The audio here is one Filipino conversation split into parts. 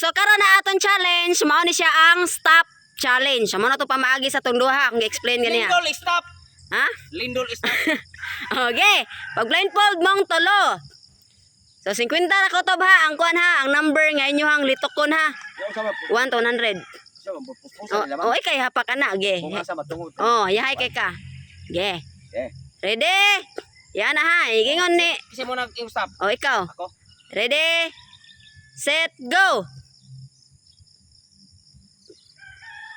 so karon na aton challenge, mao ni siya ang stop challenge. Amo na to pamaagi sa tong duha akong explain ganiya. Lindol, stop. Ha? Lindol, stop. Okay. Pag blindfold mong tulo. So 50 na ko to ha, ang kuan ha, ang number nga inyohang litokon ha. 1 to 100. Oh, kay hapa ka na, ge. Oh, yahay kay ka. Ge. Ready? Yan na ha, igingon ni. Kasi mo nag-stop. Oh, ikaw. Ako. Ready? Set, go.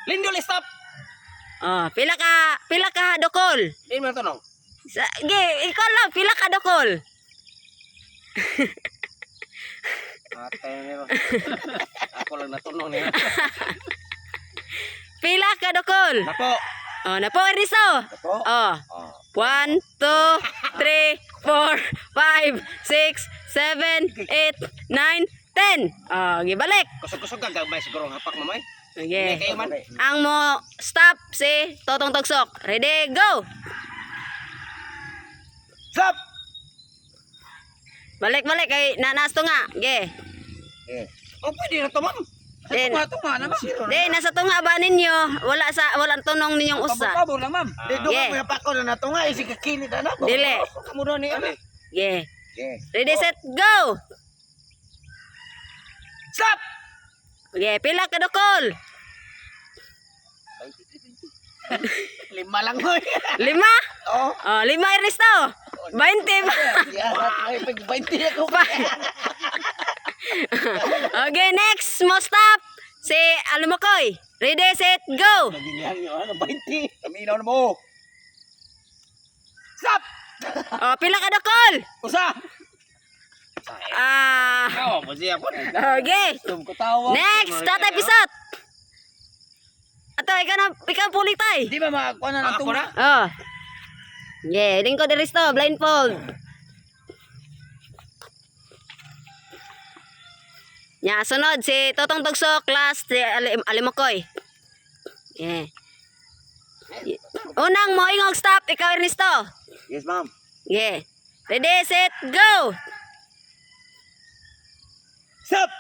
Lindol, stop. Oh, pila ka dokol. Hindi mo tanong. Ge, ikaw lang, pila ka dokol. Ako lang natunong niya. Pila ka dokol. Napo. Oh, napo Eriso. Napo. Oh. 1 2 3 4 5 6 7 8 9 10. Oh, gibalik. Kusog-kusog ka gabay siguro hapak mamay. Okay. Kayo man. Ang mo stop si Totong Tugsok. Ready, go. Stop. Balik kay nanas to nga. Ge. Oh, pwede na to, ma'am. Then, Tunga naman. nasa tunga ba ninyo? Walang tunong ninyong usa. Pababo lang, ma'am. Yeah. May hapak ko na natunga. Isig kakinit na po. Dili. Kamuro ni Ami. Ge. Ready, set, go. Stop. Ge, pila ka dokol. 5 lang mo. 5? Oh. Oh, 5 Ernesto. 20 ba? Ay, pag 20 ako pa. Okay, next. Mo stop. Si Alumakoy. Ready, set, go. Nagilihan nyo, ano, 20. Kaminaw na mo. Stop! Oh, pila ka dokol. Usa! Oo, masaya po. Okay. Ko tawa. Next, Tatay Pisot. Ato, ikaw pulik tay. Di ba makakuha na ng tunga? Oh. Yeah, lingkod Eristo, blindfold. Nya, sunod si Totong Tugsok, last si Alimakoy. Yeah. Unang mo ingog stop, ikaw Ernesto. Yes, ma'am. Yeah. Ready, set, go. Stop!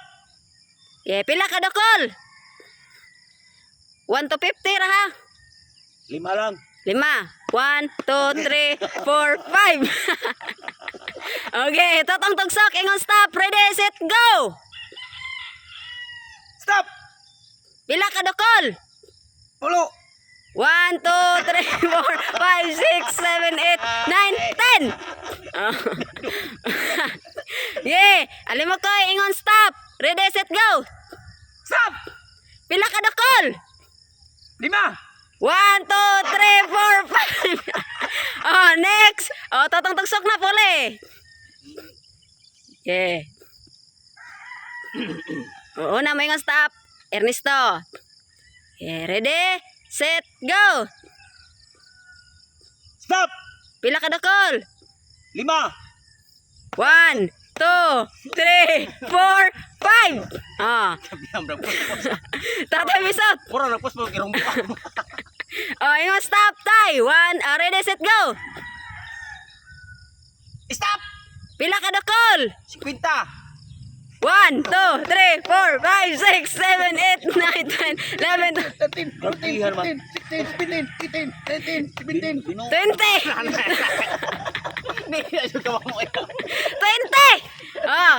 Yeah, pila ka dokol? 1 to 50 ra ha. 5 lang. 5. 1, 2, 3, 4, 5. Okay, Totong Tugsok, ingon stop. Ready, set, go. Stop! Pila ka dokol? Pulo! 1, 2, 3, 4, 5, 6, 7, 8, 9, 10. Oh. Yeah, alim mo ko, ingon stop. Ready, set, go. Stop! Pila ka dokol? 5! 1, 2, 3, 4, 5. Oh, next. Oh, Totong Tugsok na puli. Yeah. Una mo ingon stop. Ernesto. Yeah, ready, set, go. Stop! Pila ka dokol? 5! 1, 2, 3, 4, 5. Ah. Tatay Bisot. Puro na pos mo kirong buka. Oh, ingon stop tay. 1, ready, set, go. Stop! Pila ka dokol? 50! 1, 2, 3, 4, 5, 6, 7, 8, 9, 10, 11, 13, 14, 15, 16, 17, 18, 19, 20. 20. Hindi, ayun ka mo. 20. Oh,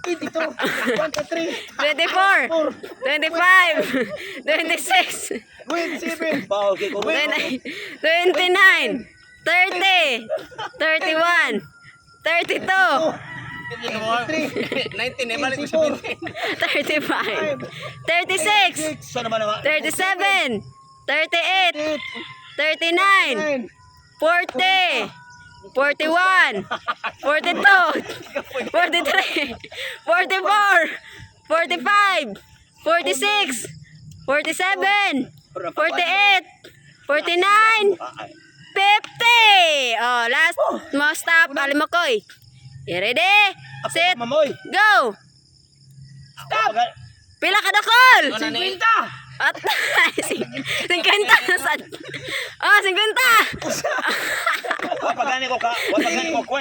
22, 23, 24, 25, 26, 27, 29, 29, 30, 31, 32, 19, eh, balik ko sa 35, 36, Saan naman naman? 37, 38, 39, 40, 41, 42, 43, 44, 45, 46, 47, 48, 49, 50. Oh, last mo stop, Alimakoy. You ready? Set, Mamoy! go. Stop. Pila ka dokol? 50! At 50 na sad. Oh, 50. Pagani ko ka, pagani ko ko.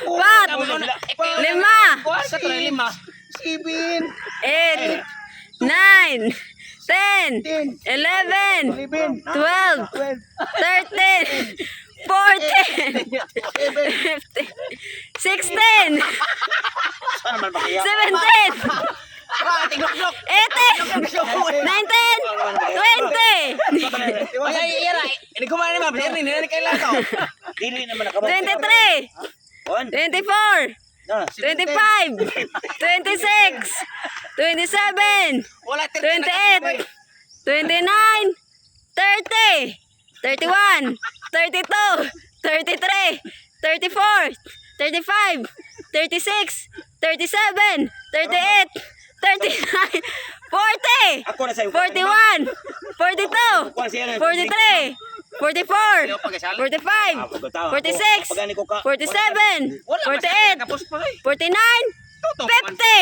What? 5, Sa 5. 7, 8, 10, 11, 11, 12, 12, 13, 14, 15, 16, Saan naman ba kaya? 17, Ah, tiglok-glok. 18, 19, 20, Ay, ira. Ini kumain naman. Ini nila kailan to. Dili naman nakabay. 23, 24, 25, 26, 27, Wala 28, 29, 30, 31, 32, 33, 34, 35, 36, 37, 38, 39, 40, Ako na sa'yo. 41, 42, 43, 44, 45, 46, 47, 48, 49, 50.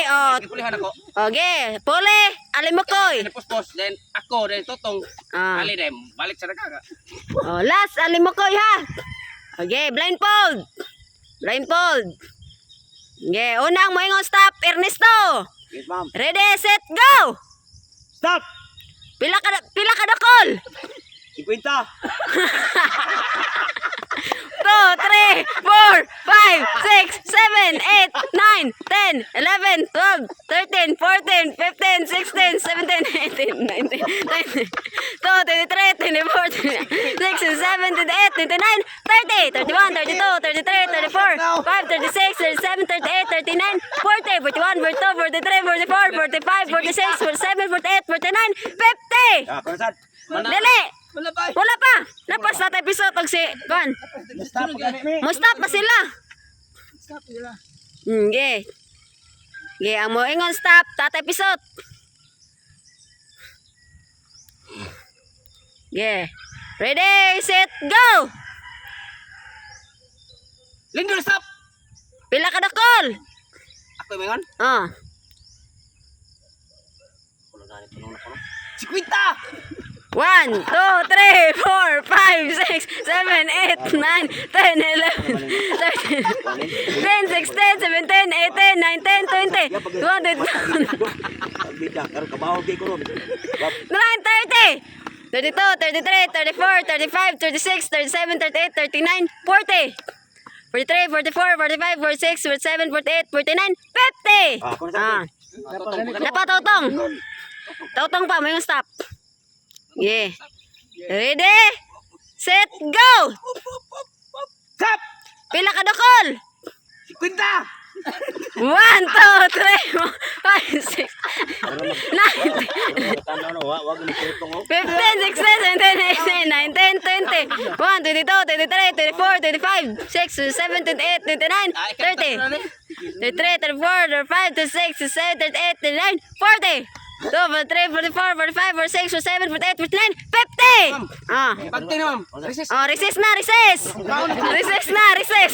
Oh, Pulihan ako. okay. Pole, alimakoy. Puspos. Then ako. Then totong. Ah. Ali dem. Balik sa nakaga. Oh, last, alimakoy ha. Okay, blindfold. Blindfold. Okay, unang moingon stop, Ernesto. Yes, ma'am. Ready, set, go. Stop! Pila ka dakol. 50. 2, 3, 4, 5, 6, 7, 8, 9, 10, 11, 12, 13, 14, 15, 16, 17, 18, 19, 20, 23, 24, 26, 27, 28, 29, 30, 31, 32, 33, 34, 5, 36, 37, 38, 39, 40, 41, 42, 43, 44, 45, 46, 47, 48, 49, 50! Ah, kung saan? Dali! Wala pa. Wala pa! Napas na tayo episode og si Kuan. Stop ka ni. Mo-stop pa sila. Stop sila. Okay. Okay, ang moingon stop, tata episode. Okay. Ready, set, go! Lindol, stop! Pila ka dakol? Ako yung ngayon? Oh. Kulo na ito nung nakulo. 50! 1, 2, 3, 4, 5, 6, 7, 8, 9, 10, 11, 13, 10, 16, 17, 18, 19, 20, 21, 22, Bida, karon kabaw di ko ron. 29, 30, 32, 33, 34, 35, 36, 37, 38, 39, 40, 43, 44, 45, 46, 47, 48, 49, 50! Ah, kung Ah, saan? napatutong. Tutong pa, may stop. Yeah. Ready? Set, go! Stop! Pila ka dakol? 50! 1, 2, 3, 4, 5, 6, 9, Tanaw no, wag mo tutong oh. 15, 16, 17, 18, 19, 20, 1, 22, 23, 24, 25, 6, 27, 28, 29, 30, 33, 34, 35, 36, 37, 38, 39, 40, 2, 43, 44, 45, 46, 47, 48, 49, 50! Ah. Pagti na, ma'am. Recess. Oh, recess na, recess! Recess na, recess!